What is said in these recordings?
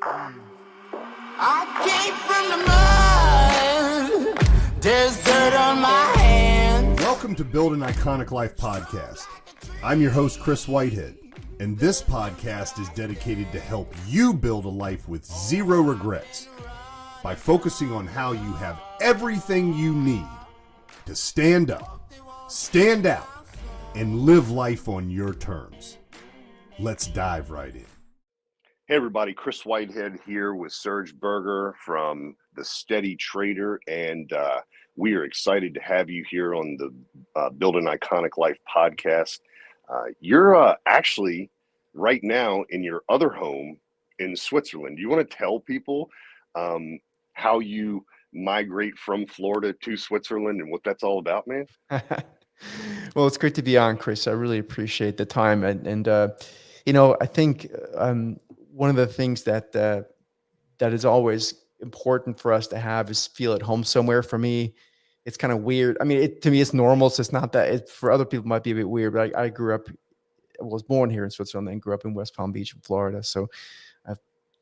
I came from the mud. There's dirt on my hands. Welcome to Build an Iconic Life podcast. I'm your host, Chris Whitehead, and this podcast is dedicated to help you build a life with zero regrets by focusing on how you have everything you need to stand up, stand out, and live life on your terms. Let's dive right in. Hey everybody, Chris Whitehead here with Serge Berger from The Steady Trader, and we are excited to have you here on the Build an Iconic Life podcast. You're actually right now in your other home in Switzerland. Do you want to tell people how you migrate from Florida to Switzerland and what that's all about, man? Well, it's great to be on, Chris. I really appreciate the time, and I think one of the things that is always important for us to have is feel at home somewhere. For me, it's kind of weird. I mean, to me, it's normal. So it's not that. For other people, it might be a bit weird. But I was born here in Switzerland, and grew up in West Palm Beach in Florida. So I've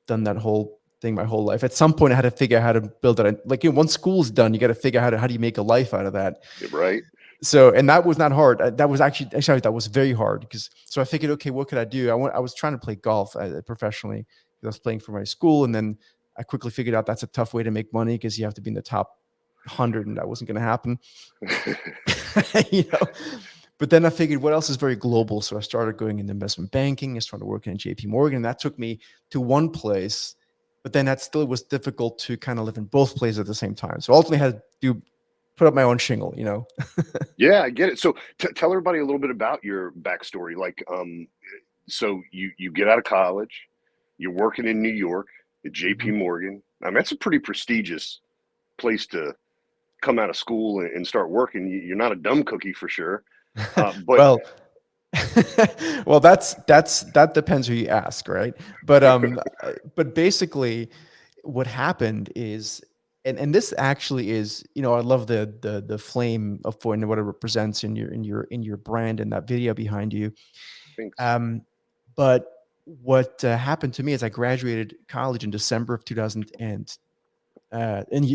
done that whole thing my whole life. At some point, I had to figure out how to build it. Like, once school's done, you got to figure out how do you make a life out of that. Right. So, and that was not hard. That was actually that was very hard so I figured, okay, what could I do? I was trying to play golf professionally. I was playing for my school, and then I quickly figured out that's a tough way to make money because you have to be in the top 100, and that wasn't going to happen. But then I figured, what else is very global? So I started going into investment banking. I started working at JP Morgan, and that took me to one place. But then that still was difficult to kind of live in both places at the same time. So ultimately, I had to put up my own shingle, Yeah, I get it. So tell everybody a little bit about your backstory. Like, so you get out of college, you're working in New York at JP Morgan. I mean, that's a pretty prestigious place to come out of school and start working. You're not a dumb cookie for sure. But well, that depends who you ask, right? But basically, what happened is, and this actually is, I love the flame of point and what it represents in your brand and that video behind you. Thanks. But what happened to me is I graduated college in December of 2000 in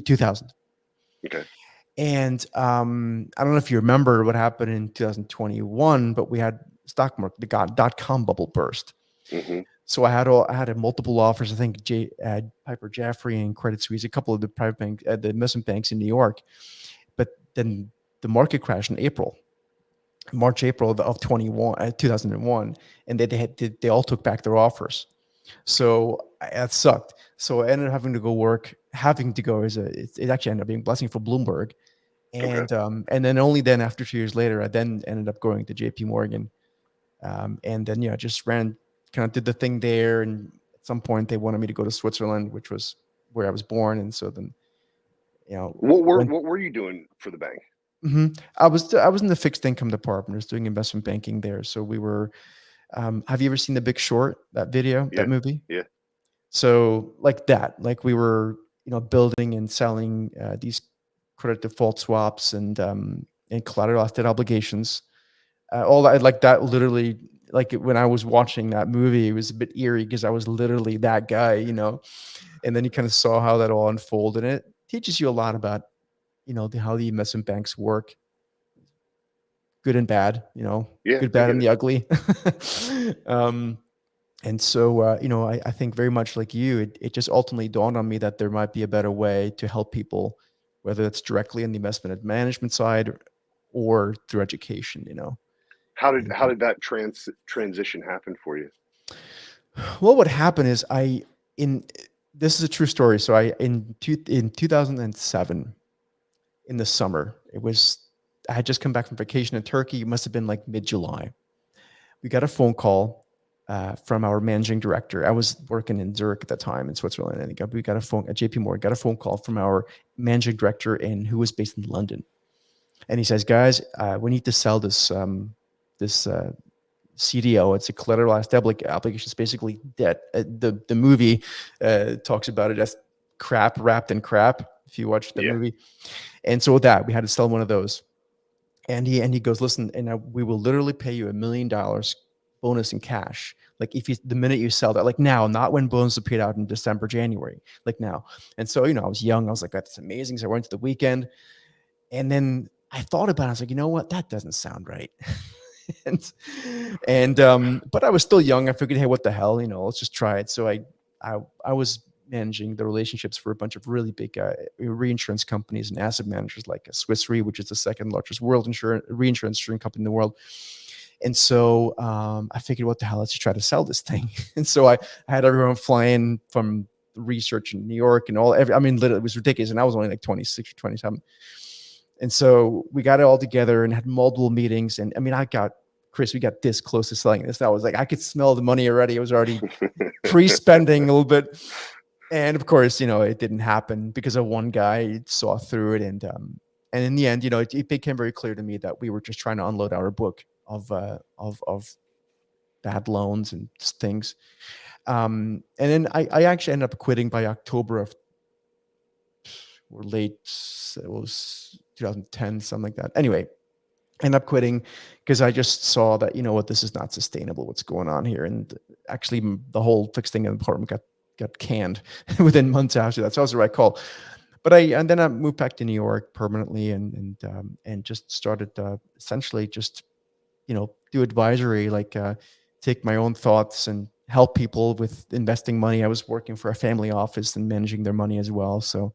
2000. Okay. And I don't know if you remember what happened in 2021, but we had stock market, the .com bubble burst. Mm-hmm. So I had multiple offers. I think Piper Jaffray and Credit Suisse, a couple of the private bank, the investment banks in New York. But then the market crashed in March, April of 2001, and they all took back their offers. So that sucked. So I ended up having to go work. Having to go it actually ended up being a blessing for Bloomberg. And Okay. And then only then, after 2 years later, I then ended up going to JP Morgan. And then I just kind of did the thing there. And at some point they wanted me to go to Switzerland, which was where I was born. And so then, what were you doing for the bank? Mm-hmm. I was in the fixed income department. I was doing investment banking there. So we were. Have you ever seen The Big Short? That video, Yeah. that movie? Yeah. So like we were, building and selling these credit default swaps and collateralized debt obligations. All that, like that, literally, like when I was watching that movie, it was a bit eerie because I was literally that guy, And then you kind of saw how that all unfolded, and it teaches you a lot about, how the investment banks work. Good and bad, Yeah, good, bad, and the ugly. And so, I think very much like you, it just ultimately dawned on me that there might be a better way to help people, whether it's directly on the investment management side or through education, How did that transition happen for you? Well, what happened is this is a true story. So in 2007, in the summer, I had just come back from vacation in Turkey. It must have been like mid-July. We got a phone call from our managing director. I was working in Zurich at the time in Switzerland, and we got a phone at JP Morgan. Got a phone call from our managing director, who was based in London, and he says, "Guys, we need to sell this CDO. It's a collateralized obligation. It's basically debt. The movie talks about it as crap wrapped in crap. If you watch the movie, and so with that, we had to sell one of those." And he goes, "Listen, and we will literally pay you $1 million bonus in cash. Like the minute you sell that, like now, not when bonuses are paid out in December, January, like now. And so, I was young. I was like, that's amazing. So I went to the weekend, and then I thought about it. I was like, you know what? That doesn't sound right. But I was still young. I figured, hey, what the hell, let's just try it. So I was managing the relationships for a bunch of really big reinsurance companies and asset managers, like Swiss Re, which is the second largest reinsurance company in the world. And so I figured, what the hell, let's just try to sell this thing. And so I had everyone flying from research in New York and literally, it was ridiculous. And I was only like 26 or 27. And so we got it all together and had multiple meetings. And we got this close to selling this. That was like, I could smell the money already. It was already pre-spending a little bit. And of course, it didn't happen because of one guy saw through it. And in the end, it became very clear to me that we were just trying to unload our book of bad loans and things. And then I actually ended up quitting by October of, or late, it was 2010, something like that. Anyway, ended up quitting because I just saw that, this is not sustainable, what's going on here. And actually the whole fixed income department got canned within months after that. So that was the right call. But then I moved back to New York permanently and just started essentially just, do advisory, like take my own thoughts and help people with investing money. I was working for a family office and managing their money as well. So,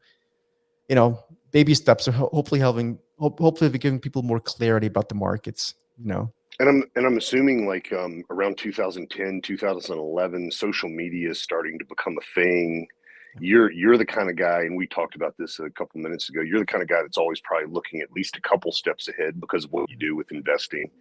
baby steps are hopefully giving people more clarity about the markets, And I'm assuming like around 2010, 2011, social media is starting to become a thing. You're the kind of guy, and we talked about this a couple minutes ago. You're the kind of guy that's always probably looking at least a couple steps ahead because of what you do with investing.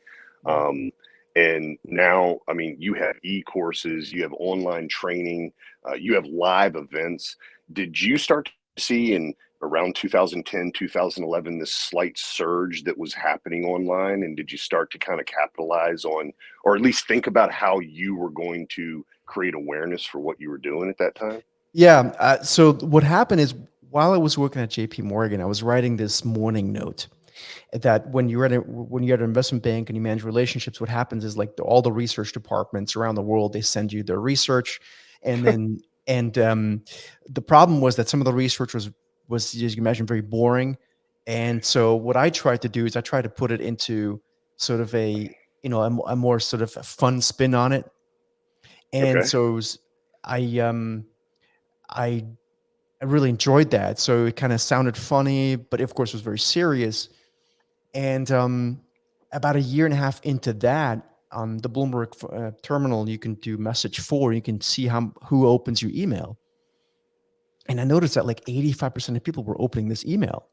And now, you have e-courses, you have online training, you have live events. Did you start to see in around 2010, 2011, this slight surge that was happening online? And did you start to kind of capitalize on, or at least think about how you were going to create awareness for what you were doing at that time? Yeah. So what happened is, while I was working at JP Morgan, I was writing this morning note that when you're at an investment bank and you manage relationships, what happens is, like, all the research departments around the world, they send you their research, and then the problem was that some of the research was, as you can imagine, very boring. And so what I tried to do is I tried to put it into sort of a more sort of a fun spin on it. And Okay. so I really enjoyed that. So it kind of sounded funny, but of course was very serious. And about a year and a half into that, on the Bloomberg terminal, you can do message 4. You can see who opens your email. And I noticed that like 85% of people were opening this email.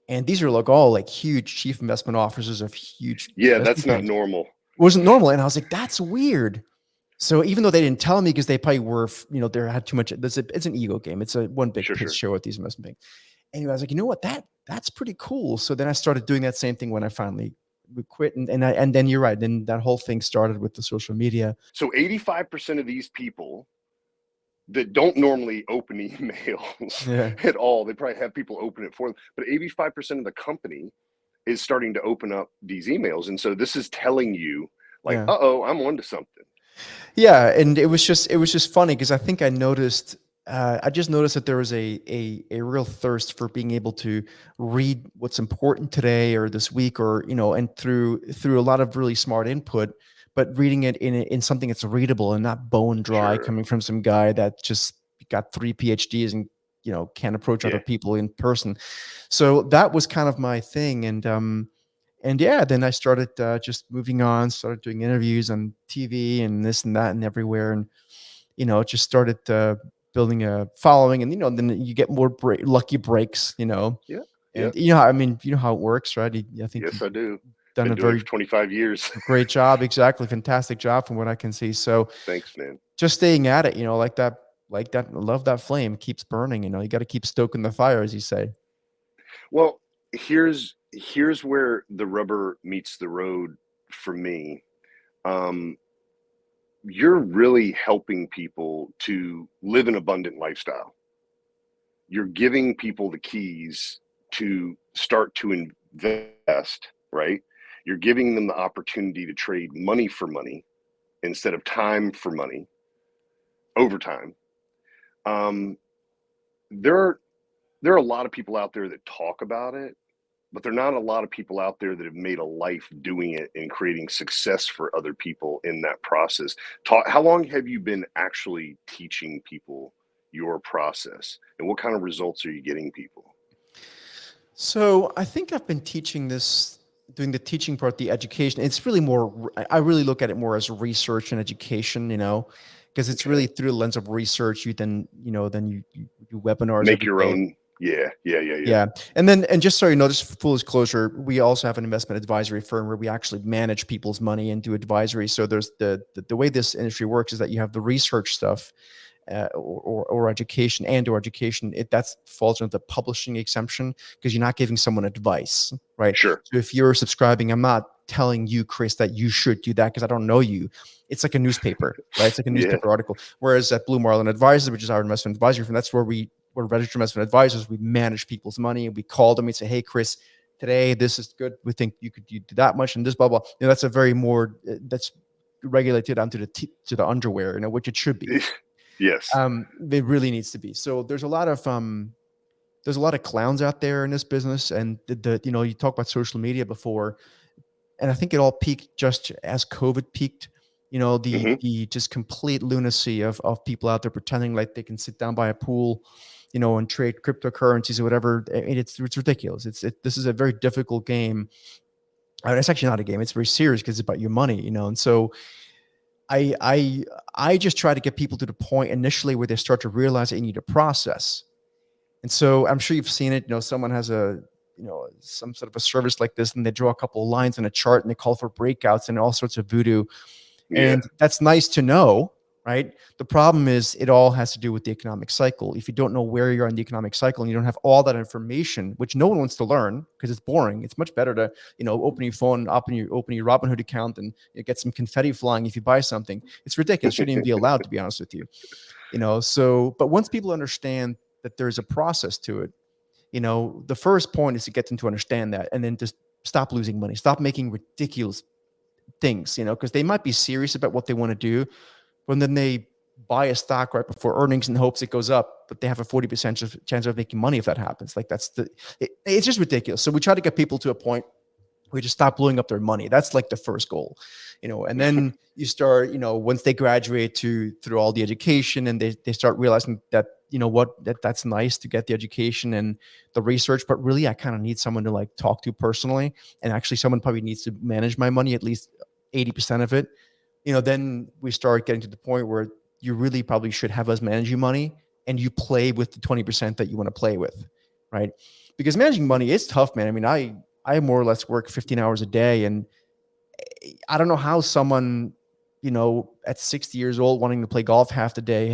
And these are like all like huge chief investment officers of huge. Yeah, that's not normal. It wasn't normal. And I was like, that's weird. So even though they didn't tell me, because they probably were, they had too much. It's an ego game. It's a one big pitch show at these investment banks. Anyway, I was like, you know what? That's pretty cool. So then I started doing that same thing when I finally quit. And then you're right. Then that whole thing started with the social media. So 85% of these people that don't normally open emails at all, they probably have people open it for them, but 85% of the company is starting to open up these emails. And so this is telling you, like, uh-oh, I'm onto something. Yeah. And it was just funny because I think I just noticed that there was a real thirst for being able to read what's important today or this week, or, and through a lot of really smart input, but reading it in something that's readable and not bone dry, coming from some guy that just got 3 PhDs and, can't approach other people in person. So that was kind of my thing. And then I started just moving on, started doing interviews on TV and this and that and everywhere. And, it just started building a following, and then you get more lucky breaks, and how it works, right? I think yes, I do. Done Been a doing very it for 25 years. Great job. Exactly. Fantastic job from what I can see. So thanks, man. Just staying at it, like that, love that flame keeps burning, you got to keep stoking the fire, as you say. Well, here's where the rubber meets the road for me. You're really helping people to live an abundant lifestyle. You're giving people the keys to start to invest, right? You're giving them the opportunity to trade money for money, instead of time for money, overtime. Um, there are a lot of people out there that talk about it, but there are not a lot of people out there that have made a life doing it and creating success for other people in that process. How long have you been actually teaching people your process, and what kind of results are you getting people? So I think I've been doing the teaching part, the education. It's really more, I really look at it more as research and education, because it's really Okay. through the lens of research. You do webinars Make every your day. own. Yeah, yeah, yeah, yeah. Yeah. And just so you know, just full disclosure, we also have an investment advisory firm where we actually manage people's money and do advisory. So there's the way this industry works is that you have the research stuff, or education or education, that falls under the publishing exemption because you're not giving someone advice, right? Sure. So if you're subscribing, I'm not telling you, Chris, that you should do that because I don't know you. It's like a newspaper, right? It's like a Yeah. newspaper article. Whereas at Blue Marlin Advisors, which is our investment advisory firm, that's where we're registered investment advisors. We manage people's money, and we call them and say, "Hey, Chris, today this is good. We think you do that much and this blah blah." That's a very more that's regulated onto to the underwear, which it should be. Yes. It really needs to be. So there's a lot of clowns out there in this business, and you talk about social media before, and I think it all peaked just as COVID peaked. Hmm. The just complete lunacy of people out there pretending like they can sit down by a pool, and trade cryptocurrencies or whatever. I mean, it's ridiculous. This is a very difficult game. It's actually not a game. It's very serious because it's about your money, and so I I I just try to get people to the point initially where they start to realize they need a process. And so I'm sure you've seen it. Someone has some sort of a service like this, and they draw a couple of lines in a chart, and they call for breakouts and all sorts of voodoo. Yeah. And that's nice to know, right? The problem is it all has to do with the economic cycle. If you don't know where you're in the economic cycle and you don't have all that information, which no one wants to learn because it's boring. It's much better to, open your phone, open your Robinhood account, and get some confetti flying if you buy something. It's ridiculous. It shouldn't even be allowed, to be honest with you. But once people understand that there's a process to it, the first point is to get them to understand that, and then just stop losing money, stop making ridiculous things, because they might be serious about what they want to do, but then they buy a stock right before earnings in hopes it goes up, but they have a 40% chance of making money if that happens. Like it's just ridiculous. So we try to get people to a point where you just stop blowing up their money. That's like the first goal, and then you start, once they graduate through all the education, and they start realizing that, that's nice to get the education and the research, but really I kind of need someone to like talk to personally. And actually someone probably needs to manage my money, at least 80% of it. Then we start getting to the point where you really probably should have us manage your money, and you play with the 20% that you want to play with, right? Because managing money is tough, man. I mean, I more or less work 15 hours a day, and I don't know how someone, at 60 years old wanting to play golf half the day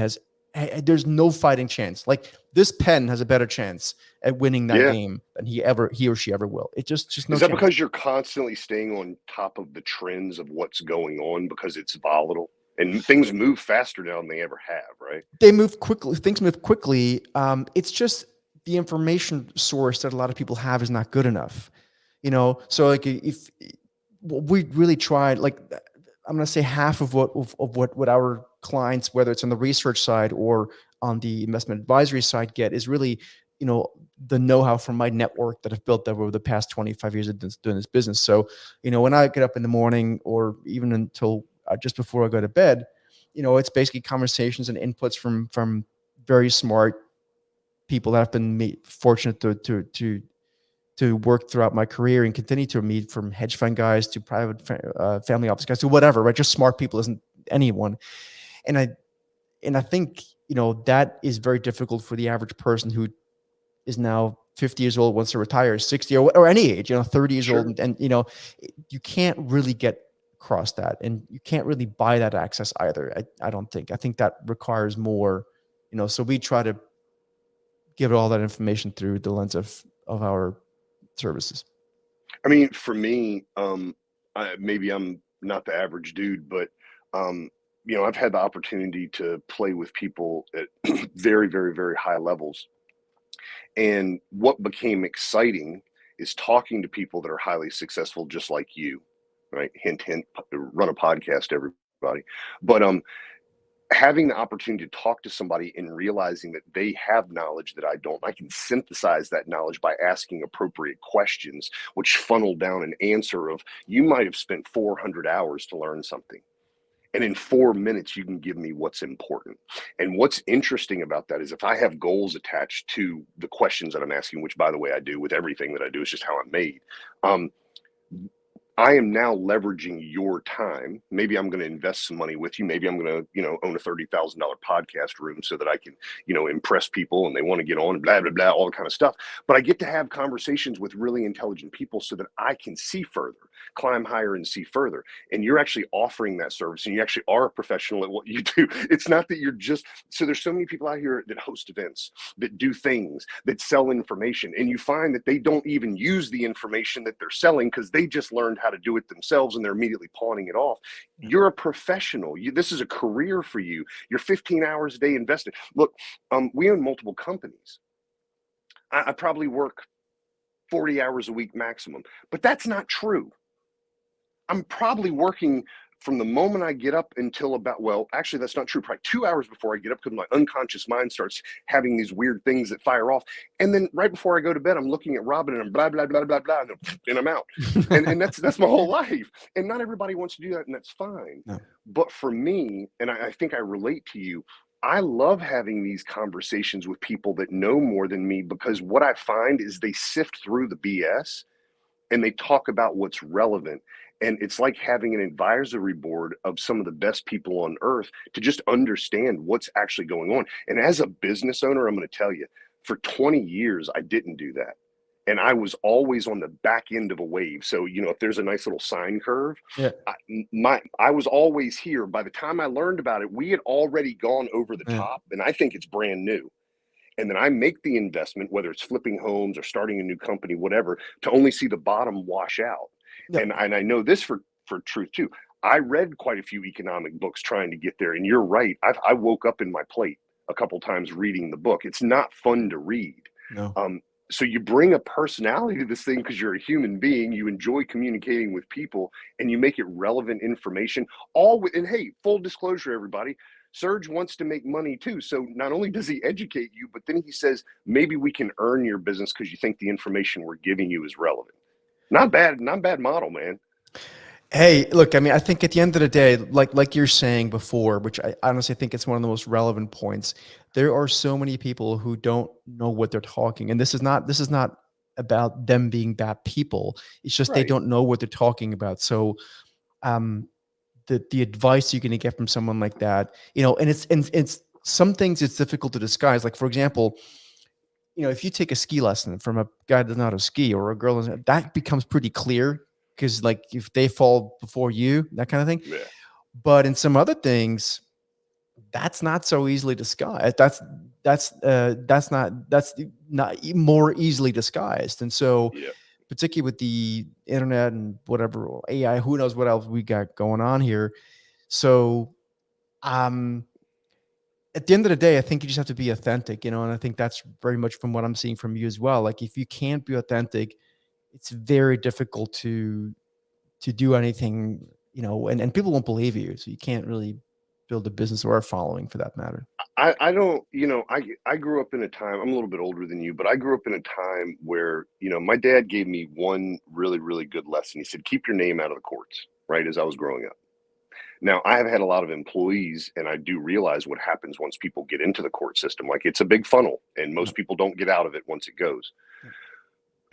there's no fighting chance. Like this pen has a better chance at winning that Yeah. game than he or she ever will. It just no Is that chance. because you're constantly staying on top of the trends of what's going on because it's volatile and things move faster now than they ever have, right? They move quickly. Things move quickly. It's just the information source that a lot of people have is not good enough. So like if we really tried, like I'm going to say half of what our clients, whether it's on the research side or on the investment advisory side, get is really, the know-how from my network that I've built over the past 25 years of doing this business. So, when I get up in the morning or even until just before I go to bed, it's basically conversations and inputs from very smart people that have been fortunate to work throughout my career and continue to meet, from hedge fund guys to private family office guys to whatever, right? Just smart people, isn't anyone. And I think, that is very difficult for the average person who is now 50 years old, wants to retire, 60 or any age, 30 years Sure. old. And you can't really get across that, and you can't really buy that access either. I don't think. I think that requires more, so we try to give all that information through the lens of our services. I mean, for me, maybe I'm not the average dude, but I've had the opportunity to play with people at very, very, very high levels. And what became exciting is talking to people that are highly successful, just like you, right? Hint, hint, run a podcast, everybody. everybody. But having the opportunity to talk to somebody and realizing that they have knowledge that I don't, I can synthesize that knowledge by asking appropriate questions, which funnel down an answer of, you might have spent 400 hours to learn something. And in 4 minutes, you can give me what's important. And what's interesting about that is if I have goals attached to the questions that I'm asking, which by the way, I do with everything that I do, it's just how I'm made. I am now leveraging your time. Maybe I'm going to invest some money with you. Maybe I'm going to, own a $30,000 podcast room so that I can, impress people and they want to get on, blah, blah, blah, all the kind of stuff. But I get to have conversations with really intelligent people so that I can see further, climb higher and see further. And you're actually offering that service, and you actually are a professional at what you do. It's not that you're just, so there's so many people out here that host events, that do things, that sell information. And you find that they don't even use the information that they're selling because they just learned how to do it themselves and they're immediately pawning it off. You're a professional. This is a career for you. You're 15 hours a day invested. Look, we own multiple companies. I probably work 40 hours a week maximum, but that's not true. I'm probably working from the moment I get up until about, well, actually, that's not true. Probably 2 hours before I get up because my unconscious mind starts having these weird things that fire off. And then right before I go to bed, I'm looking at Robin and I'm blah, blah, blah, blah, blah, and I'm out. and that's my whole life. And not everybody wants to do that, and that's fine. No. But for me, and I think I relate to you, I love having these conversations with people that know more than me, because what I find is they sift through the BS and they talk about what's relevant. And it's like having an advisory board of some of the best people on earth to just understand what's actually going on. And as a business owner, I'm going to tell you, for 20 years, I didn't do that. And I was always on the back end of a wave. So, if there's a nice little sine curve, Yeah. I was always here. By the time I learned about it, we had already gone over the top, and I think it's brand new. And then I make the investment, whether it's flipping homes or starting a new company, whatever, to only see the bottom wash out. Yeah. And I know this for truth too. I read quite a few economic books trying to get there. And you're right. I woke up in my plate a couple times reading the book. It's not fun to read. No. So you bring a personality to this thing because you're a human being. You enjoy communicating with people, and you make it relevant information. And hey, full disclosure, everybody, Serge wants to make money too. So not only does he educate you, but then he says, maybe we can earn your business because you think the information we're giving you is relevant. Not bad model, man. Hey, look, I mean, I think at the end of the day, like you're saying before, which I honestly think it's one of the most relevant points, there are so many people who don't know what they're talking. And this is not about them being bad people. It's just they Right. don't know what they're talking about. So the advice you're going to get from someone like that, and it's some things it's difficult to disguise. Like, for example, if you take a ski lesson from a guy that doesn't know how to ski, or a girl, that becomes pretty clear, because like if they fall before you, that kind of thing. Yeah. But in some other things, that's not so easily disguised. That's not more easily disguised. And so, Yeah. particularly with the internet and whatever AI, who knows what else we got going on here. So, at the end of the day, I think you just have to be authentic, and I think that's very much from what I'm seeing from you as well. Like, if you can't be authentic, it's very difficult to do anything, and people won't believe you. So you can't really build a business or a following for that matter. I don't, I grew up in a time, I'm a little bit older than you, but I grew up in a time where, my dad gave me one really, really good lesson. He said, keep your name out of the courts, right? As I was growing up. Now, I have had a lot of employees, and I do realize what happens once people get into the court system. Like, it's a big funnel, and most people don't get out of it once it goes.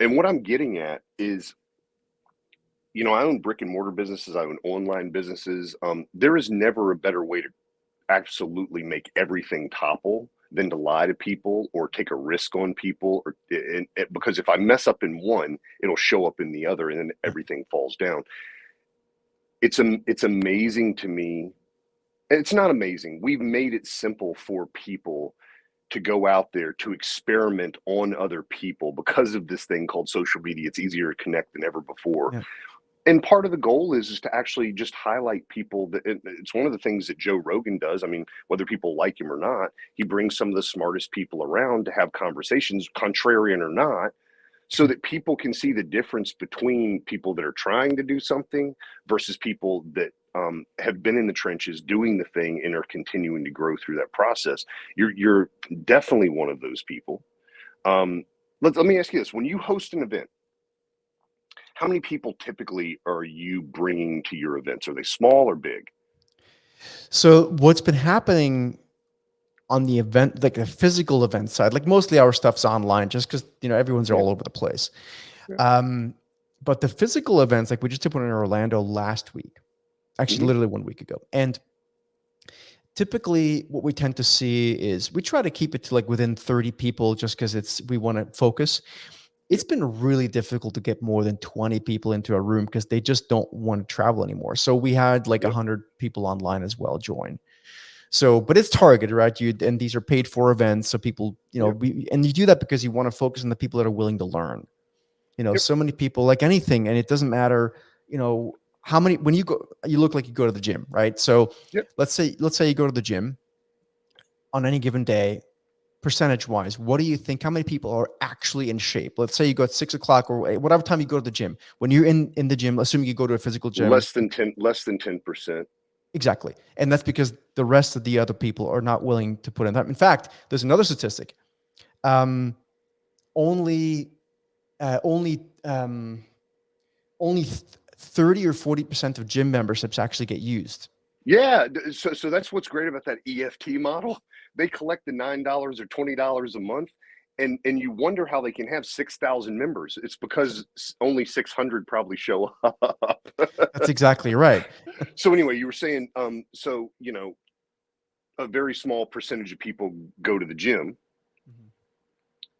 And what I'm getting at is, I own brick and mortar businesses. I own online businesses. There is never a better way to absolutely make everything topple than to lie to people or take a risk on people, because if I mess up in one, it'll show up in the other, and then everything falls down. It's amazing to me. It's not amazing. We've made it simple for people to go out there to experiment on other people because of this thing called social media. It's easier to connect than ever before. Yeah. And part of the goal is to actually just highlight people. It's one of the things that Joe Rogan does. I mean, whether people like him or not, he brings some of the smartest people around to have conversations, contrarian or not, so that people can see the difference between people that are trying to do something versus people that have been in the trenches doing the thing and are continuing to grow through that process. You're definitely one of those people. Let me ask you this: when you host an event, how many people typically are you bringing to your events? Are they small or big? So what's been happening on the event, like the physical event side, like mostly our stuff's online just because, everyone's Yeah. all over the place. Yeah. But the physical events, like we just did one in Orlando last week, actually Mhm. literally 1 week ago. And typically what we tend to see is we try to keep it to like within 30 people just because we want to focus. It's been really difficult to get more than 20 people into a room because they just don't want to travel anymore. So we had like Yep. 100 people online as well join. So, but it's targeted, right? And these are paid for events. So people, Yep. and you do that because you want to focus on the people that are willing to learn. Yep. So many people like anything, and it doesn't matter, how many, when you go, you look like you go to the gym, right? So Yep. let's say you go to the gym on any given day, percentage wise, what do you think? How many people are actually in shape? Let's say you go at 6 o'clock or whatever time you go to the gym. When you're in the gym, assuming you go to a physical gym, Less than 10%. exactly. And that's because the rest of the other people are not willing to put in that. In fact, there's another statistic. Um, only, uh, only, um, only 30 or 40% of gym memberships actually get used. Yeah, so that's what's great about that EFT model. They collect the $9 or $20 a month, and you wonder how they can have 6,000 members. It's because only 600 probably show up. That's exactly right. So anyway, you were saying, so a very small percentage of people go to the gym.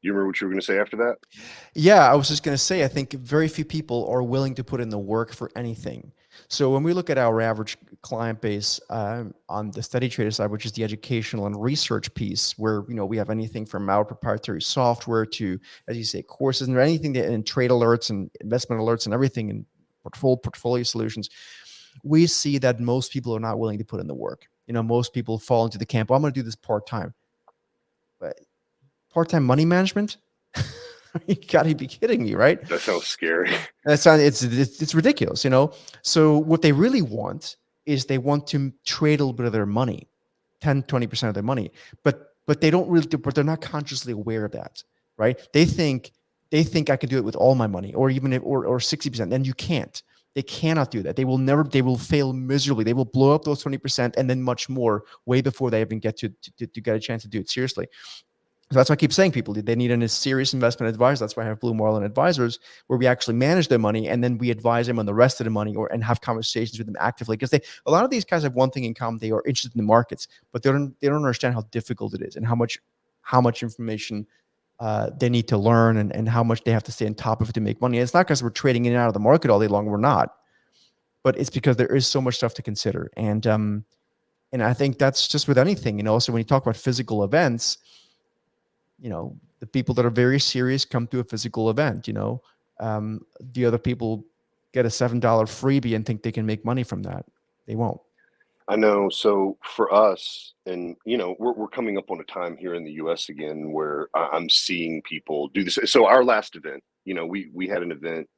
You remember what you were going to say after that? Yeah, I was just going to say, I think very few people are willing to put in the work for anything. So when we look at our average client base on the study trader side, which is the educational and research piece, where we have anything from our proprietary software to, as you say, courses and anything that, and trade alerts and investment alerts and everything, and portfolio solutions, we see that most people are not willing to put in the work. Most people fall into the camp, I'm going to do this part time. But part-time money management? You gotta be kidding me, right? That sounds scary. It's ridiculous, So what they really want is they want to trade a little bit of their money, 10, 20% of their money, but they don't really but they're not consciously aware of that, right? They think I can do it with all my money, or even or 60%, and you can't. They cannot do that. They will fail miserably. They will blow up those 20% and then much more way before they even get to get a chance to do it seriously. So that's why I keep saying people, they need a serious investment advisor. That's why I have Blue Marlin Advisors, where we actually manage their money and then we advise them on the rest of the money and have conversations with them actively. Because a lot of these guys have one thing in common: they are interested in the markets, but they don't understand how difficult it is and how much information they need to learn and how much they have to stay on top of it to make money. And it's not because we're trading in and out of the market all day long. We're not, but it's because there is so much stuff to consider. And I think that's just with anything, So when you talk about physical events, the people that are very serious come to a physical event, the other people get a $7 freebie and think they can make money from that. They won't. I know. So for us, and we're coming up on a time here in the U.S. again where I'm seeing people do this. So our last event, we had an event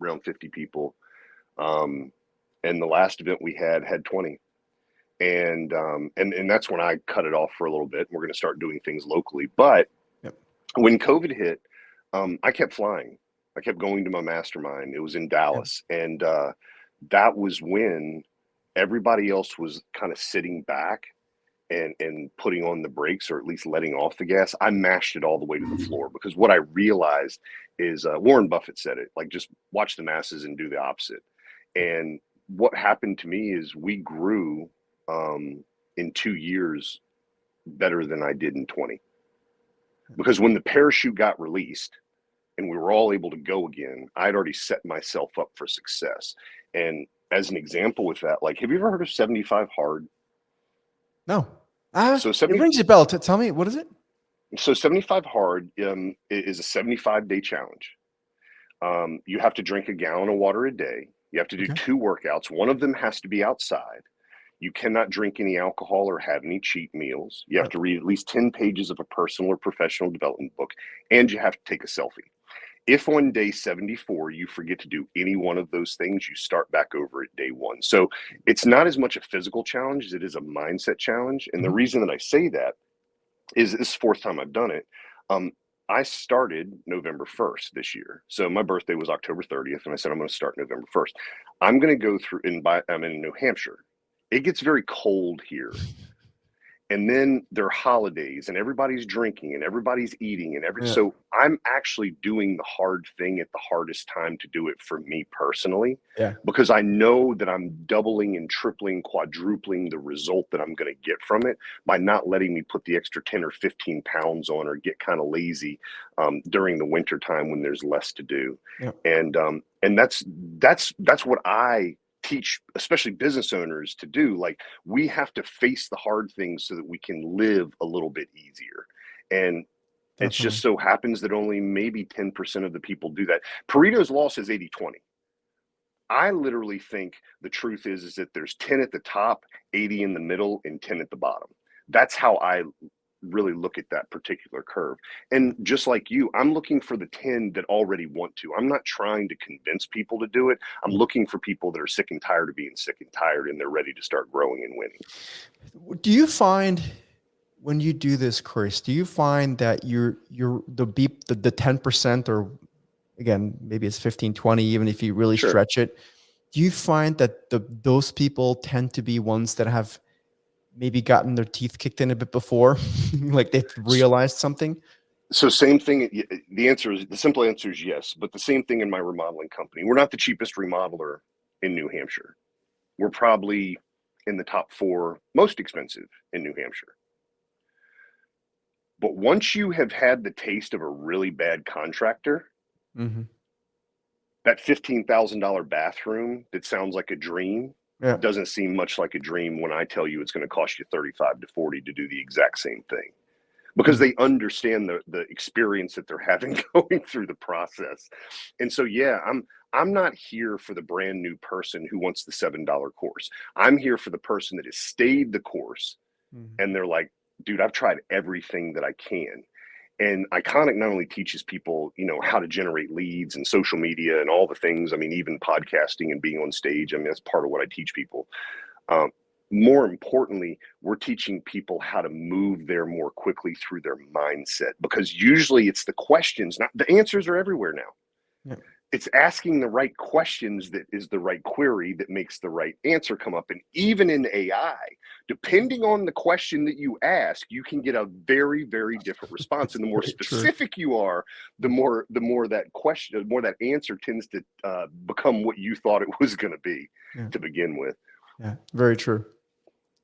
around 50 people, and the last event we had 20, and that's when I cut it off for a little bit. We're going to start doing things locally, but Yep. when COVID hit, I kept flying. I kept going to my mastermind. It was in Dallas, and that was when everybody else was kind of sitting back and putting on the brakes, or at least letting off the gas. I mashed it all the way to the floor, because what I realized is Warren Buffett said it, like, just watch the masses and do the opposite. And what happened to me is we grew in 2 years better than I did in 20. Because when the parachute got released and we were all able to go again, I'd already set myself up for success. And as an example with that, like, have you ever heard of 75 Hard? No. So It rings a bell. Tell me, what is it? So 75 Hard is a 75-day challenge. You have to drink a gallon of water a day. You have to do 2 workouts. One of them has to be outside. You cannot drink any alcohol or have any cheat meals. You have to read at least 10 pages of a personal or professional development book, and you have to take a selfie. If on day 74 you forget to do any one of those things, you start back over at day one. So it's not as much a physical challenge as it is a mindset challenge. And the Mhm. reason that I say that is this is the fourth time I've done it. Um, I started November 1st this year. So my birthday was October 30th, and I said I'm going to start November 1st. I'm going to go through I'm in New Hampshire. It gets very cold here. And then there are holidays and everybody's drinking and everybody's eating and Yeah. so I'm actually doing the hard thing at the hardest time to do it for me personally, Yeah. because I know that I'm doubling and tripling, quadrupling the result that I'm going to get from it by not letting me put the extra 10 or 15 pounds on or get kind of lazy during the winter time when there's less to do. Yeah. And that's what I teach, especially business owners, to do. Like, we have to face the hard things so that we can live a little bit easier. And it Definitely. just so happens that only maybe 10% of the people do that. Pareto's law says 80-20. I literally think the truth is that there's 10 at the top, 80 in the middle, and 10 at the bottom. That's how I really look at that particular curve. And just like you, I'm looking for the 10 that already want to. I'm not trying to convince people to do it. I'm Yeah. looking for people that are sick and tired of being sick and tired, and they're ready to start growing and winning. Do you find when you do this, Chris, do you find that you're the 10%, or again, maybe it's 15, 20, even if you really Sure. stretch it, do you find that those people tend to be ones that have maybe gotten their teeth kicked in a bit before, like they've realized something? So same thing. The simple answer is yes, but the same thing in my remodeling company. We're not the cheapest remodeler in New Hampshire. We're probably in the top 4 most expensive in New Hampshire. But once you have had the taste of a really bad contractor, Mm-hmm. that $15,000 bathroom that sounds like a dream Yeah. doesn't seem much like a dream when I tell you it's going to cost you 35 to 40 to do the exact same thing, because Mhm. they understand the experience that they're having going through the process. And so, yeah, I'm not here for the brand new person who wants the $7 course. I'm here for the person that has stayed the course Mhm. and they're like, dude, I've tried everything that I can. And Iconic not only teaches people, how to generate leads and social media and all the things. I mean, even podcasting and being on stage. I mean, that's part of what I teach people. Um, More importantly, we're teaching people how to move there more quickly through their mindset, because usually it's the questions, not the answers are everywhere now. Yeah. It's asking the right questions that is the right query that makes the right answer come up. And even in AI, depending on the question that you ask, you can get a very, very different response. And the more Very true. specific you are, the more that question, the more that answer tends to become what you thought it was going to be Yeah. to begin with. Yeah. Very true.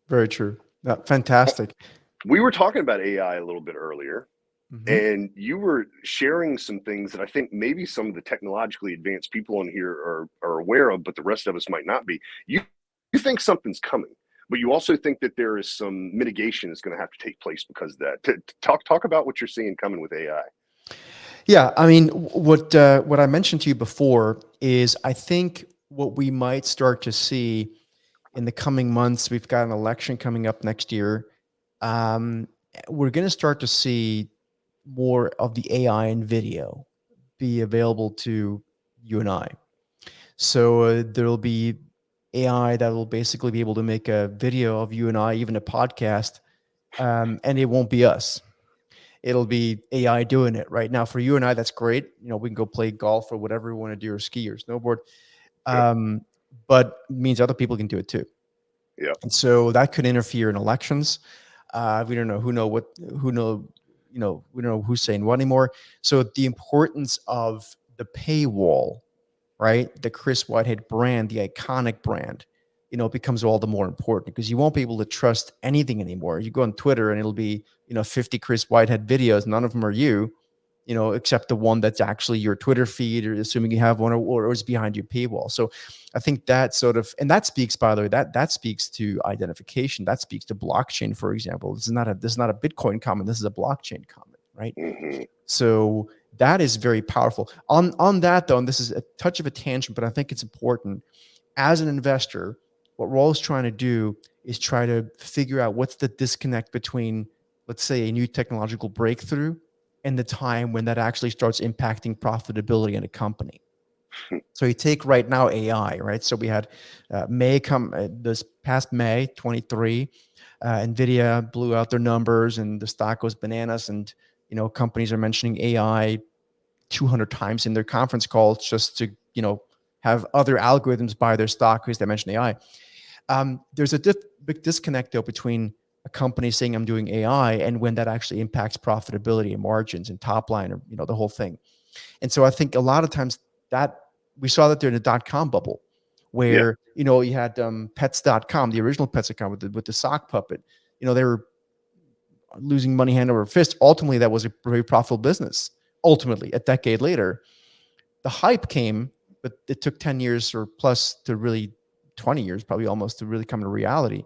Very true. Fantastic. We were talking about AI a little bit earlier, Mhm. and you were sharing some things that I think maybe some of the technologically advanced people on here are aware of, but the rest of us might not be. You think something's coming, but you also think that there is some mitigation that's going to have to take place because of that. Talk about what you're seeing coming with AI. Yeah, I mean, what I mentioned to you before is I think what we might start to see in the coming months. We've got an election coming up next year. Um, we're going to start to see more of the AI and video be available to you and I. So there'll be AI that will basically be able to make a video of you and I, even a podcast, and it won't be us. It'll be AI doing it right now. For you and I, that's great. We can go play golf or whatever we want to do, or ski or snowboard. Yep. But it means other people can do it too. Yep. And so that could interfere in elections. We don't know we don't know who's saying what anymore. So the importance of the paywall, right? The Chris Whitehead brand, the iconic brand, becomes all the more important, because you won't be able to trust anything anymore. You go on Twitter and it'll be, 50 Chris Whitehead videos. None of them are you, except the one that's actually your Twitter feed, or assuming you have one, or is behind your paywall. So I think that sort of, and that speaks, by the way, that speaks to identification. That speaks to blockchain, for example. This is not a Bitcoin comment. This is a blockchain comment, right? Mm-hmm. So that is very powerful. On that though, and this is a touch of a tangent, but I think it's important. As an investor, what we're always trying to do is try to figure out what's the disconnect between, let's say, a new technological breakthrough and the time when that actually starts impacting profitability in a company. So you take right now AI, right? So we had this past May 23, NVIDIA blew out their numbers and the stock goes bananas. And, companies are mentioning AI 200 times in their conference calls just to, have other algorithms buy their stock because they mention AI. There's a big disconnect though between a company saying I'm doing AI and when that actually impacts profitability and margins and top line or, the whole thing. And so I think a lot of times that we saw that during the dot-com bubble Yeah. where, you had pets.com, the original pets.com with the sock puppet, they were losing money hand over fist. Ultimately, that was a very profitable business. Ultimately, a decade later, the hype came, but it took 10 years or plus to really 20 years, probably almost to really come to reality.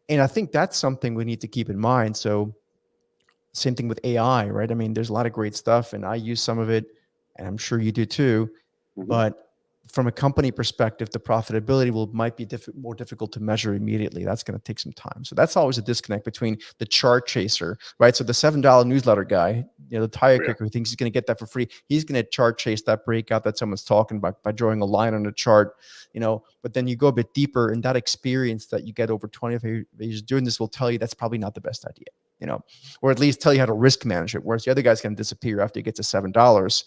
And I think that's something we need to keep in mind. So same thing with AI, right? I mean, there's a lot of great stuff and I use some of it and I'm sure you do too. Mhm. But from a company perspective, the profitability might be more difficult to measure immediately. That's going to take some time. So that's always a disconnect between the chart chaser, right? So the $7 newsletter guy, the tire Yeah. kicker who thinks he's going to get that for free, he's going to chart chase that breakout that someone's talking about by drawing a line on the chart, But then you go a bit deeper, and that experience that you get over 20 years doing this will tell you that's probably not the best idea. Or at least tell you how to risk manage it. Whereas the other guy's going to disappear after he gets to $7.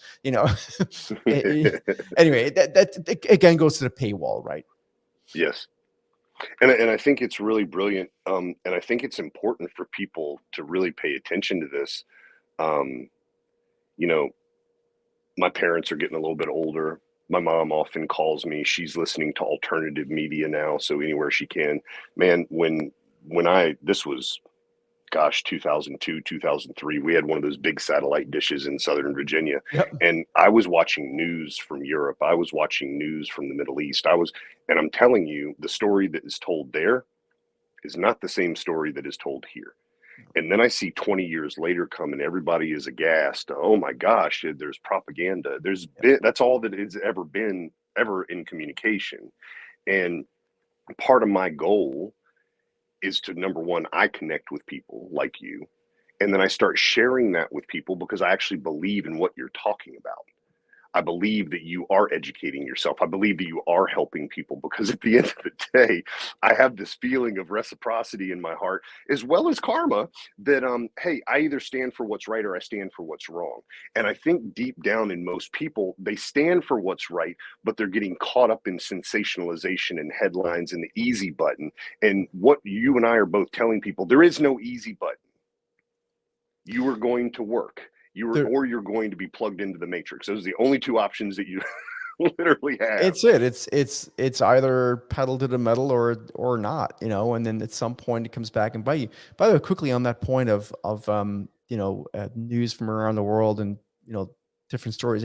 Anyway, that again goes to the paywall, right? Yes. And I think it's really brilliant. And I think it's important for people to really pay attention to this. Um, you know, my parents are getting a little bit older. My mom often calls me. She's listening to alternative media now, so anywhere she can. Man, this was, gosh, 2002, 2003, we had one of those big satellite dishes in Southern Virginia, Yep. and I was watching news from Europe. I was watching news from the Middle East. And I'm telling you, the story that is told there is not the same story that is told here. And then I see 20 years later come and everybody is aghast. Oh my gosh, there's propaganda. That's all that it's ever been ever in communication. And part of my goal is to, number one, I connect with people like you. And then I start sharing that with people because I actually believe in what you're talking about. I believe that you are educating yourself. I believe that you are helping people because at the end of the day, I have this feeling of reciprocity in my heart as well as karma that, hey, I either stand for what's right or I stand for what's wrong. And I think deep down in most people, they stand for what's right, but they're getting caught up in sensationalization and headlines and the easy button. And what you and I are both telling people, there is no easy button. You are going to work. Or you're going to be plugged into the matrix. Those are the only two options that you literally have. It's either pedal to the metal or not, and then at some point it comes back and bite you. By the way, quickly on that point of news from around the world and different stories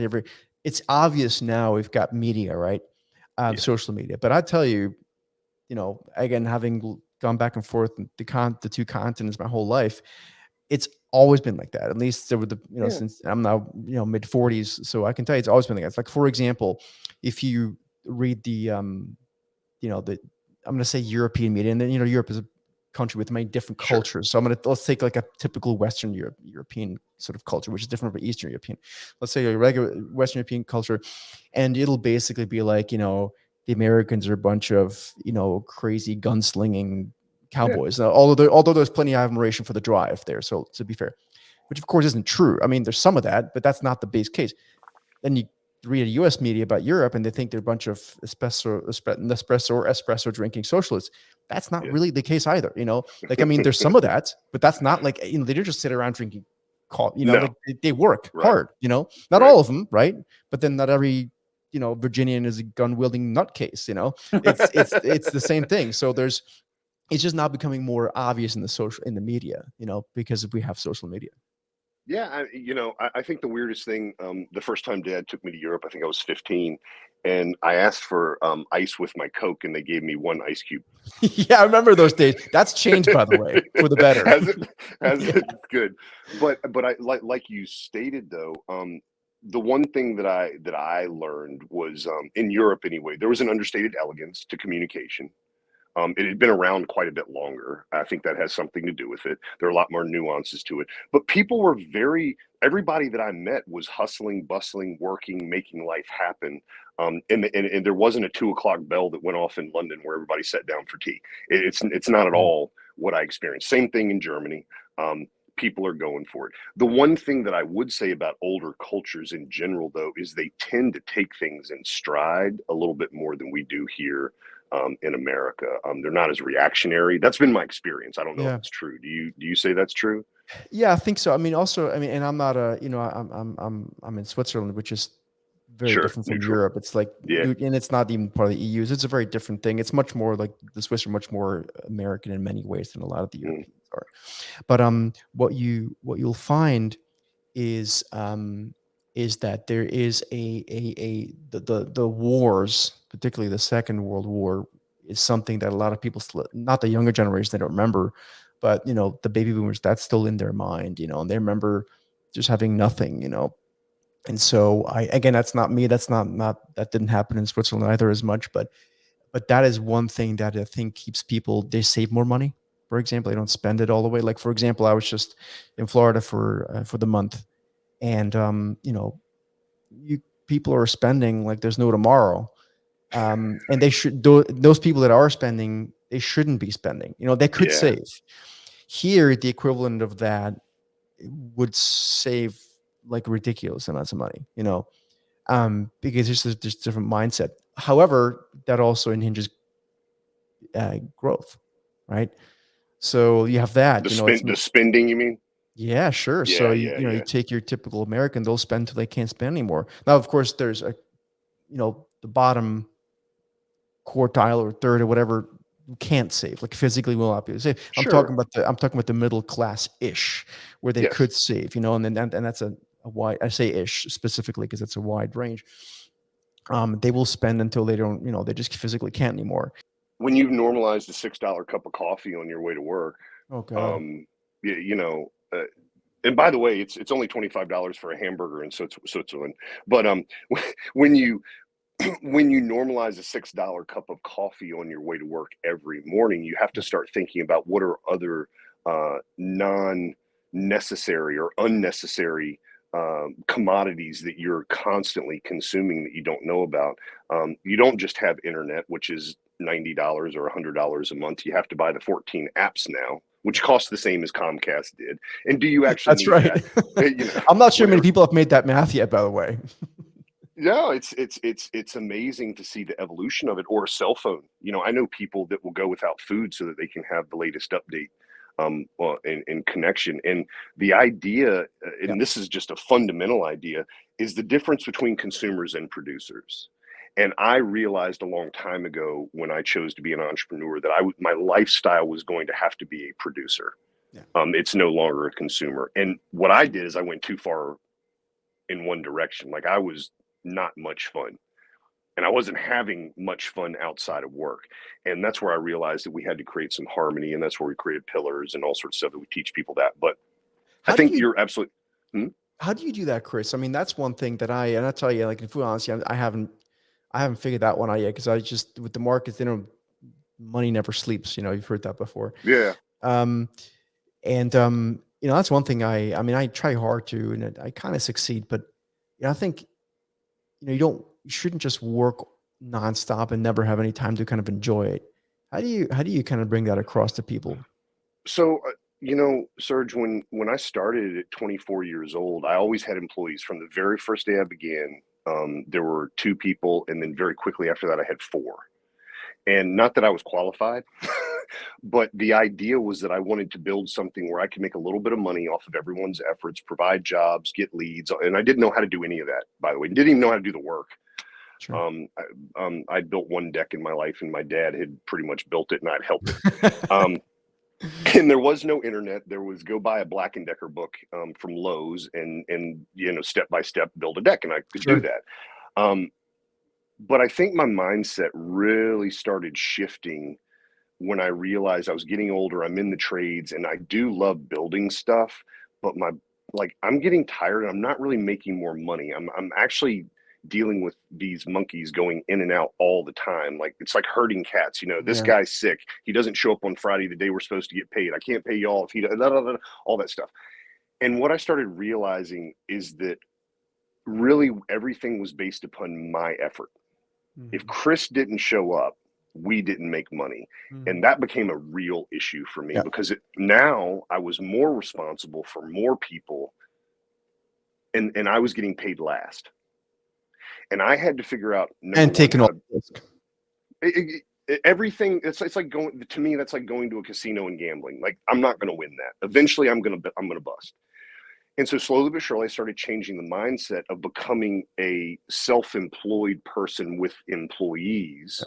it's obvious now we've got media, right? Social media. But I tell you, again, having gone back and forth the two continents my whole life, it's always been like that. At least over the, since I'm now, mid 40s. So I can tell you it's always been like that. It's like, for example, if you read the, I'm going to say European media, and then, Europe is a country with many different cultures. So let's take like a typical Western European sort of culture, which is different from Eastern European. Let's say a regular Western European culture, and it'll basically be like, the Americans are a bunch of, crazy gunslinging cowboys. Although there's plenty of admiration for the drive there. So to be fair, which of course isn't true. I mean, there's some of that, but that's not the base case. Then you read a U.S. media about Europe, and they think they're a bunch of espresso drinking socialists. That's not really the case either. Like, I mean, there's some of that, but that's not like, they don't just sit around drinking coffee. No. Like they work hard. Not Right. all of them, right? But then not every Virginian is a gun wielding nutcase. It's the same thing. So it's just now becoming more obvious in the media, because we have social media. Yeah, I think the weirdest thing, the first time Dad took me to Europe, I think I was 15, and I asked for ice with my Coke, and they gave me one ice cube. Yeah, I remember those days. That's changed, by the way, for the better. Has it? It's good. But I like you stated though, the one thing that I learned was in Europe anyway, there was an understated elegance to communication. It had been around quite a bit longer. I think that has something to do with it. There are a lot more nuances to it. But people were very, everybody that I met was hustling, bustling, working, making life happen. And there wasn't a 2 o'clock bell that went off in London where everybody sat down for tea. It's not at all what I experienced. Same thing in Germany. People are going for it. The one thing that I would say about older cultures in general, though, is they tend to take things in stride a little bit more than we do here in America. They're not as reactionary. That's been my experience. I don't know if Yeah. it's true. Do you say that's true? Yeah, I think so. I mean, also, I mean, and I'm not a, you know, I'm in Switzerland, which is very Sure, different from neutral. Europe. It's like, Yeah. and it's not even part of the EU. It's a very different thing. It's much more like the Swiss are much more American in many ways than a lot of the Europeans are. But what you'll find is that there is the wars, particularly the Second World War, is something that a lot of people, not the younger generation, they don't remember, but you know, the baby boomers, that's still in their mind, you know, and they remember just having nothing, you know. And so again, that's not me. That's not that didn't happen in Switzerland either as much, but that is one thing that I think keeps people, they save more money. For example, they don't spend it all the way. Like, for example, I was just in Florida for the month, and you know, people are spending like there's no tomorrow, and they should, those people that are spending, they shouldn't be spending. You know, they could Yeah. save. Here, the equivalent of that would save like ridiculous amounts of money. You know, because there's a different mindset. However, that also hinges growth, right? So you have that. You know, it's The spending, you mean? yeah, sure. So Yeah, yeah, you know, you yeah. take your typical American, they'll spend till they can't spend anymore. Now, of course, there's a, you know, the bottom quartile or third or whatever who can't save, like physically will not be able to save. Sure. I'm talking about the middle class ish, where they Yes. could save, you know, and then and that's a wide, I say ish specifically because it's a wide range. They will spend until they don't, you know, they just physically can't anymore. When you've normalized a $6 cup of coffee on your way to work, Oh God. um, you know, and by the way, it's only $25 for a hamburger in Switzerland. But when you when you normalize a $6 cup of coffee on your way to work every morning, you have to start thinking about what are other non-necessary or unnecessary commodities that you're constantly consuming that you don't know about. You don't just have internet, which is $90 or $100 a month. You have to buy the 14 apps now, which cost the same as Comcast did. And do you actually That's need right. that? You know, I'm not sure many whatever. people have made that math yet, by the way. No, it's amazing to see the evolution of it. Or a cell phone. You know, I know people that will go without food so that they can have the latest update well, in connection. And the idea, Yeah. and this is just a fundamental idea, is the difference between consumers and producers. And I realized a long time ago when I chose to be an entrepreneur that my lifestyle was going to have to be a producer. Yeah. It's no longer a consumer. And what I did is I went too far in one direction. Like I was not much fun. And I wasn't having much fun outside of work. And that's where I realized that we had to create some harmony. And that's where we created pillars and all sorts of stuff that we teach people that. But I How do think you you're absolutely. how do you do that, Chris? I mean, that's one thing that I tell you, like, in full honesty, I haven't figured that one out yet because I just, with the markets, they don't, money never sleeps. You know, you've heard that before. Yeah. Um, and you know, that's one thing I mean, I try hard to, and I kind of succeed, but you know, I think, you know, you shouldn't just work nonstop and never have any time to kind of enjoy it. How do you kind of bring that across to people? So, you know, Serge, when I started at 24 years old, I always had employees from the very first day I began. There were 2 people, and then very quickly after that, I had 4. And not that I was qualified, but the idea was that I wanted to build something where I could make a little bit of money off of everyone's efforts, provide jobs, get leads. And I didn't know how to do any of that, by the way. Didn't even know how to do the work. Sure. I built one deck in my life, and my dad had pretty much built it, and I'd helped it. And there was no internet. There was go buy a Black and Decker book from Lowe's, and you know, step by step build a deck, and I could do Sure. that. But I think my mindset really started shifting when I realized I was getting older. I'm in the trades, and I do love building stuff, but I'm getting tired. I'm not really making more money. I'm actually dealing with these monkeys going in and out all the time. Like it's like herding cats. You know, this Yeah. guy's sick. He doesn't show up on Friday, the day we're supposed to get paid. I can't pay y'all if he does, all that stuff. And what I started realizing is that really everything was based upon my effort. If Chris didn't show up, we didn't make money. And that became a real issue for me, Yeah. because now I was more responsible for more people, and I was getting paid last. And I had to figure out, And taking all the risk. everything. It's like going, to me, that's like going to a casino and gambling. Like, I'm not going to win that. Eventually I'm going to bust. And so slowly but surely I started changing the mindset of becoming a self-employed person with employees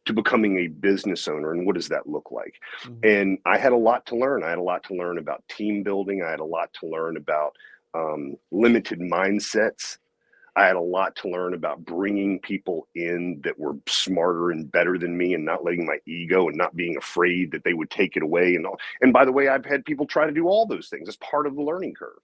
to becoming a business owner. And what does that look like? And I had a lot to learn. I had a lot to learn about team building. I had a lot to learn about limited mindsets. I had a lot to learn about bringing people in that were smarter and better than me, and not letting my ego and not being afraid that they would take it away. And all. And by the way, I've had people try to do all those things as part of the learning curve.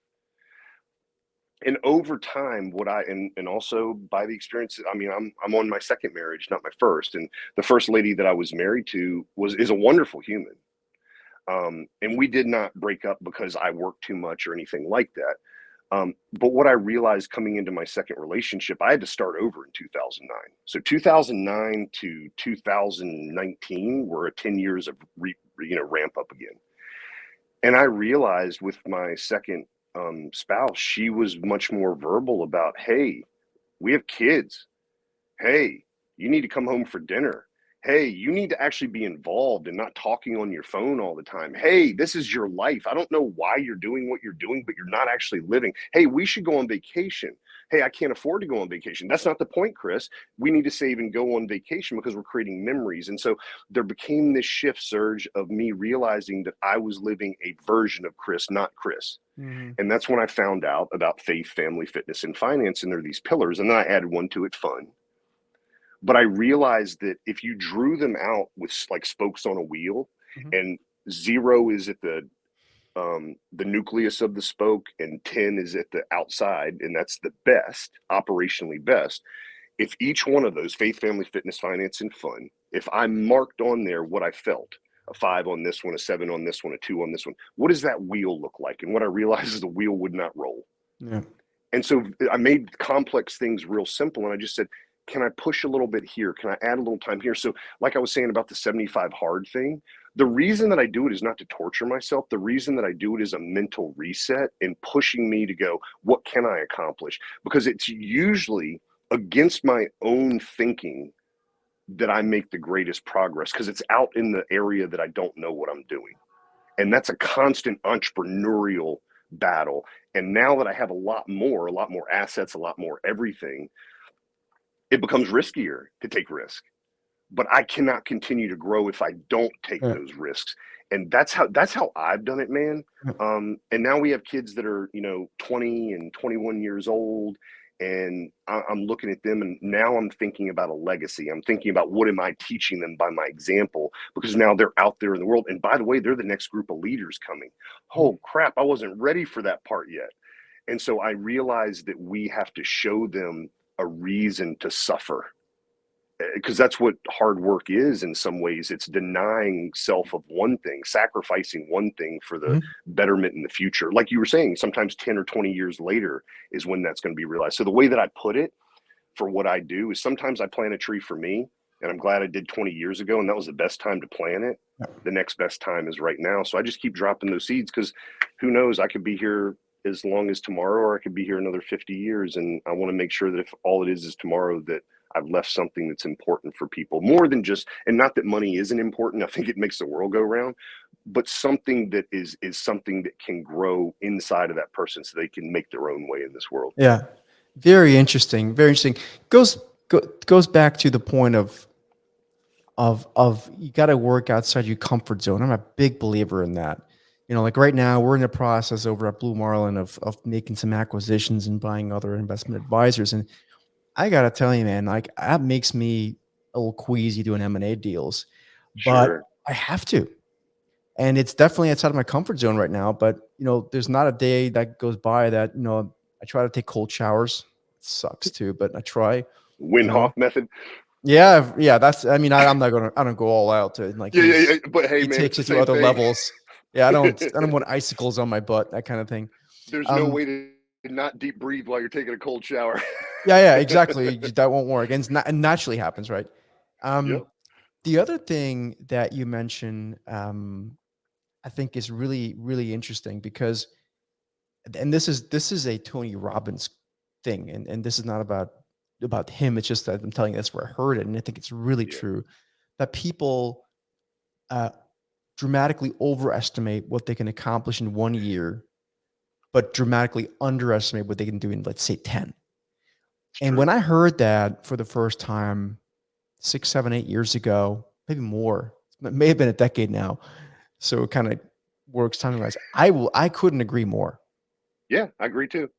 And over time, and also by the experience, I mean, I'm on my second marriage, not my first. And the first lady that I was married to is a wonderful human. And we did not break up because I worked too much or anything like that. But what I realized coming into my second relationship, I had to start over in 2009. So 2009 to 2019 were 10 years of ramp up again. And I realized with my second spouse, she was much more verbal about, hey, we have kids. Hey, you need to come home for dinner. Hey, you need to actually be involved and not talking on your phone all the time. Hey, this is your life. I don't know why you're doing what you're doing, but you're not actually living. Hey, we should go on vacation. Hey, I can't afford to go on vacation. That's not the point, Chris. We need to save and go on vacation because we're creating memories. And so there became this shift, Serge, of me realizing that I was living a version of Chris, not Chris. And that's when I found out about faith, family, fitness, and finance. And there are these pillars. And then I added one to it, fun. But I realized that if you drew them out with like spokes on a wheel, and 0 is at the nucleus of the spoke and 10 is at the outside, and that's the best, operationally best. If each one of those, faith, family, fitness, finance, and fun, if I marked on there what I felt, a 5 on this one, a 7 on this one, a 2 on this one, what does that wheel look like? And what I realized is the wheel would not roll. And so I made complex things real simple, and I just said, can I push a little bit here? Can I add a little time here? So like I was saying about the 75 hard thing, the reason that I do it is not to torture myself. The reason that I do it is a mental reset and pushing me to go, what can I accomplish? Because it's usually against my own thinking that I make the greatest progress, because it's out in the area that I don't know what I'm doing. And that's a constant entrepreneurial battle. And now that I have a lot more assets, a lot more everything, it becomes riskier to take risk. But I cannot continue to grow if I don't take those risks. And that's how I've done it, man. And now we have kids that are, 20 and 21 years old. And I'm looking at them, and now I'm thinking about a legacy. I'm thinking about what am I teaching them by my example, because now they're out there in the world. And by the way, they're the next group of leaders coming. Oh, crap. I wasn't ready for that part yet. And so I realized that we have to show them a reason to suffer, because that's what hard work is. In some ways, it's denying self of one thing, sacrificing one thing for the betterment in the future. Like you were saying, sometimes 10 or 20 years later is when that's going to be realized. So the way that I put it for what I do is sometimes I plant a tree for me, and I'm glad I did 20 years ago, and that was the best time to plant it. The next best time is right now. So I just keep dropping those seeds, because who knows, I could be here as long as tomorrow, or I could be here another 50 years. And I want to make sure that if all it is tomorrow, that I've left something that's important for people, more than just, and not that money isn't important. I think it makes the world go round, but something that is something that can grow inside of that person so they can make their own way in this world. Yeah. Very interesting. Very interesting. Goes back to the point of you got to work outside your comfort zone. I'm a big believer in that. Like right now we're in the process over at Blue Marlin of making some acquisitions and buying other investment advisors. And I got to tell you, man, like that makes me a little queasy doing M&A deals, but I have to. And it's definitely outside of my comfort zone right now. But, there's not a day that goes by that, I try to take cold showers. It sucks too, but I try. Wim Hof method. Yeah. I'm not going to, I don't go all out to like, but hey, he man, takes it to other levels. Yeah. I don't want icicles on my butt, that kind of thing. There's no way to not deep breathe while you're taking a cold shower. Yeah, exactly. That won't work. And it naturally happens, right? Yep. The other thing that you mentioned, I think is really, really interesting because, and this is a Tony Robbins thing, and this is not about him. It's just that I'm telling you that's where I heard it, and I think it's really Yeah. true that people uh, dramatically overestimate what they can accomplish in 1 year, but dramatically underestimate what they can do in, let's say, 10. It's And true. when I heard that for the first time 6, 7, 8 years ago, maybe more, it may have been a decade now. So it kind of works timing wise. I couldn't agree more. Yeah, I agree too.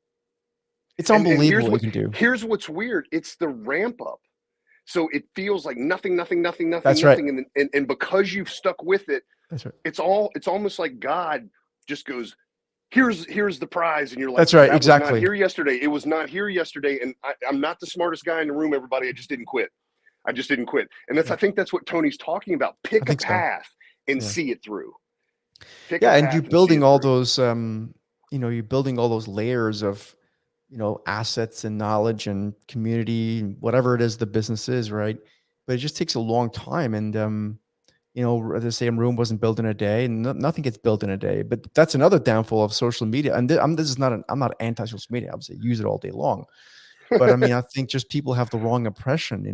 It's And unbelievable what you can do. here's what's weird. It's the ramp up. So it feels like nothing, That's right. and because you've stuck with it, That's right. it's almost like God just goes, here's the prize, and you're like, That's right. that was not Exactly. here yesterday. It was not here yesterday, and I'm not the smartest guy in the room. Everybody, I just didn't quit. And I think that's what Tony's talking about. I Pick a think so. path and Yeah. see it through. Pick Yeah, a and path you're and see building it all through. those, you're building all those layers of, assets and knowledge and community, and whatever it is the business is, right? But it just takes a long time, and as I say, Rome wasn't built in a day, and nothing gets built in a day. But that's another downfall of social media. And this is not I'm not anti-social media. I would say use it all day long. But I mean, I think just people have the wrong impression,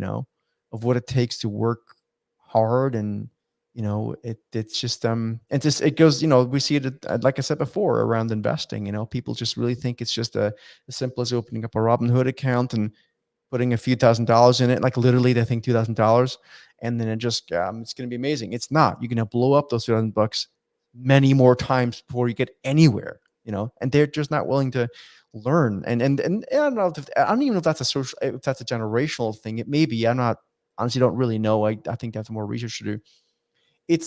of what it takes to work hard, and it's just it goes, we see it like I said before around investing. People just really think it's just as simple as opening up a Robinhood account and putting a few $1,000s in it, like literally they think $2,000, and then it's going to be amazing. It's not. You're going to blow up those $2,000 many more times before you get anywhere. And they're just not willing to learn. And I don't know I don't even know if that's a generational thing. It may be. I'm not honestly don't really know. I think that's more research to do. I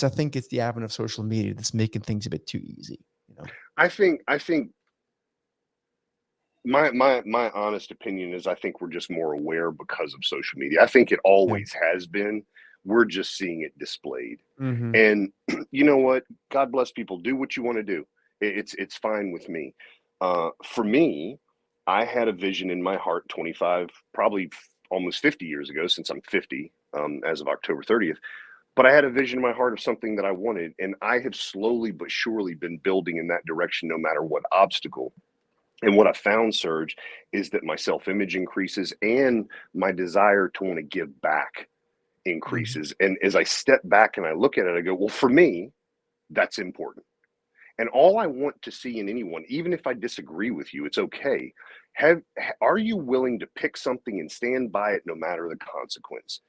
think it's the advent of social media that's making things a bit too easy. I think my honest opinion is I think we're just more aware because of social media. I think it Yeah. always has been. We're just seeing it displayed. Mm-hmm. And you know what? God bless people. Do what you want to do. It's fine with me. For me, I had a vision in my heart 25, probably almost 50 years ago, since I'm 50 as of October 30th. But I had a vision in my heart of something that I wanted, and I have slowly but surely been building in that direction, no matter what obstacle. And what I found, Serge, is that my self-image increases and my desire to want to give back increases. And as I step back and I look at it, I go, well, for me, that's important. And all I want to see in anyone, even if I disagree with you, it's okay. Are you willing to pick something and stand by it no matter the consequence?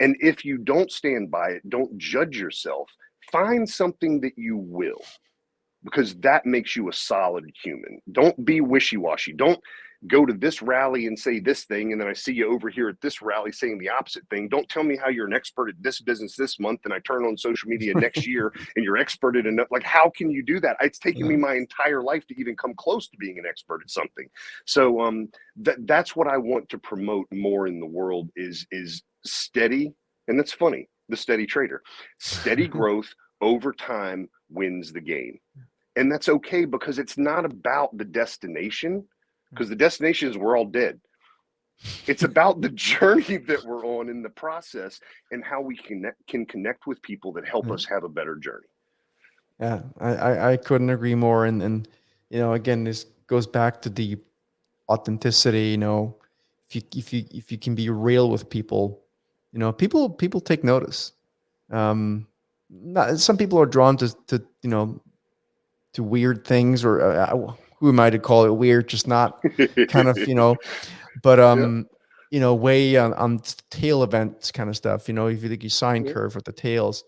And if you don't stand by it, don't judge yourself. Find something that you will, because that makes you a solid human. Don't be wishy-washy. Don't go to this rally and say this thing, and then I see you over here at this rally saying the opposite thing. Don't tell me how you're an expert at this business this month, and I turn on social media next year and you're expert at enough. Like, how can you do that? It's taken me my entire life to even come close to being an expert at something. So that's what I want to promote more in the world is steady, and that's funny, the steady trader. Steady growth over time wins the game. And that's okay, because it's not about the destination, because the destination is we're all dead. It's about the journey that we're on in the process, and how we can connect with people that help us have a better journey. Yeah, I couldn't agree more. And again, this goes back to the authenticity. If you can be real with people, people take notice. Some people are drawn to to weird things, or who am I to call it weird? Just not kind of but way on tail events kind of stuff. If you think you sine curve with the tails,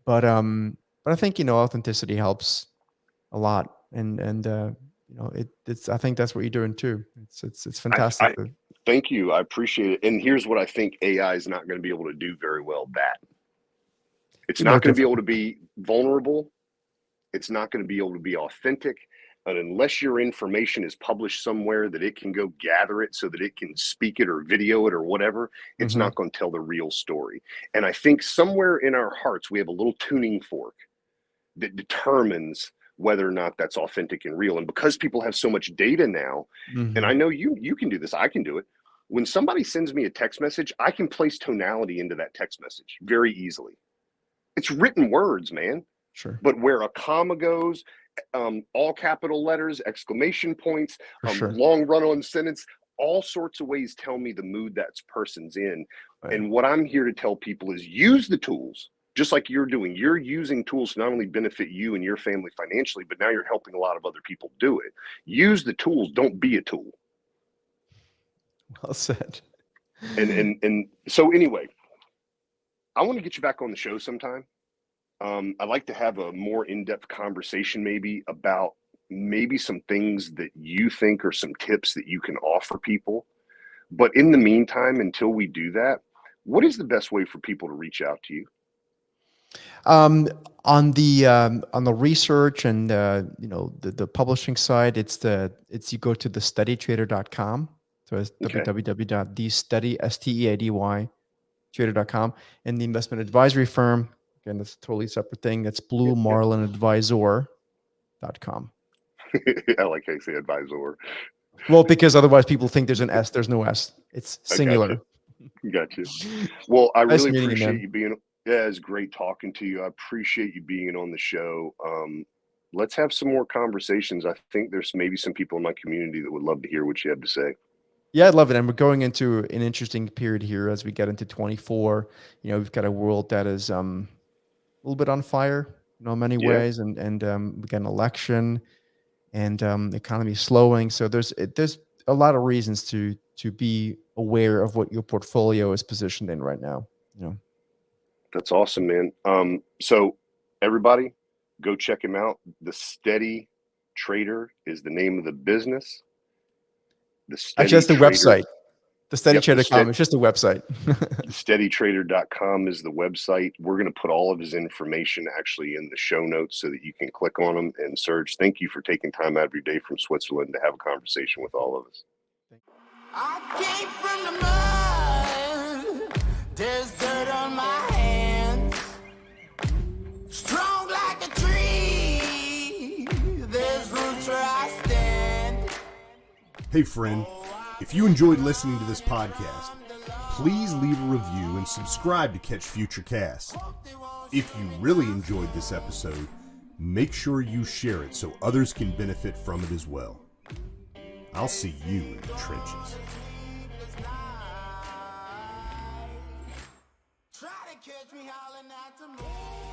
but I think authenticity helps a lot, and it's I think that's what you're doing too. It's fantastic. Thank you. I appreciate it. And here's what I think AI is not going to be able to do very well. That it's not going to be able to be vulnerable. It's not going to be able to be authentic. And unless your information is published somewhere that it can go gather it so that it can speak it or video it or whatever, it's not going to tell the real story. And I think somewhere in our hearts, we have a little tuning fork that determines whether or not that's authentic and real. And because people have so much data now, and I know you can do this, I can do it. When somebody sends me a text message, I can place tonality into that text message very easily. It's written words, man. Sure. But where a comma goes, all capital letters, exclamation points, Sure. long run-on sentence, all sorts of ways tell me the mood that person's in. Right. And what I'm here to tell people is use the tools, just like you're doing. You're using tools to not only benefit you and your family financially, but now you're helping a lot of other people do it. Use the tools. Don't be a tool. Well said. And so anyway, I want to get you back on the show sometime. I'd like to have a more in-depth conversation maybe about maybe some things that you think are some tips that you can offer people. But in the meantime, until we do that, what is the best way for people to reach out to you? On the research and the publishing side, it's you go to thesteadytrader.com. So it's Okay. www.thesteady trader.com, and the investment advisory firm, again, that's a totally separate thing. That's bluemarlinadvisor.com. I like how you say advisor. Well, because otherwise people think there's an S. There's no S. It's singular. Gotcha. Well, I Nice really meeting you, appreciate man. you being. Yeah, it's great talking to you. I appreciate you being on the show. Let's have some more conversations. I think there's maybe some people in my community that would love to hear what you have to say. Yeah, I'd love it. And we're going into an interesting period here as we get into 24. We've got a world that is a little bit on fire, in many ways, and we got an election, and the economy slowing. So there's a lot of reasons to be aware of what your portfolio is positioned in right now. That's awesome, man. So everybody, go check him out. The Steady Trader is the name of the business. Actually, that's the website. Thesteadytrader.com. It's just a website. Steadytrader.com is the website. We're going to put all of his information actually in the show notes so that you can click on them. And Serge, thank you for taking time out of your day from Switzerland to have a conversation with all of us. I came from the mud. There's dirt on my hands. Strong like a tree. There's roots where I stand. Hey friend, if you enjoyed listening to this podcast, please leave a review and subscribe to catch future casts. If you really enjoyed this episode, make sure you share it so others can benefit from it as well. I'll see you in the trenches. Try to catch me howling at the moon.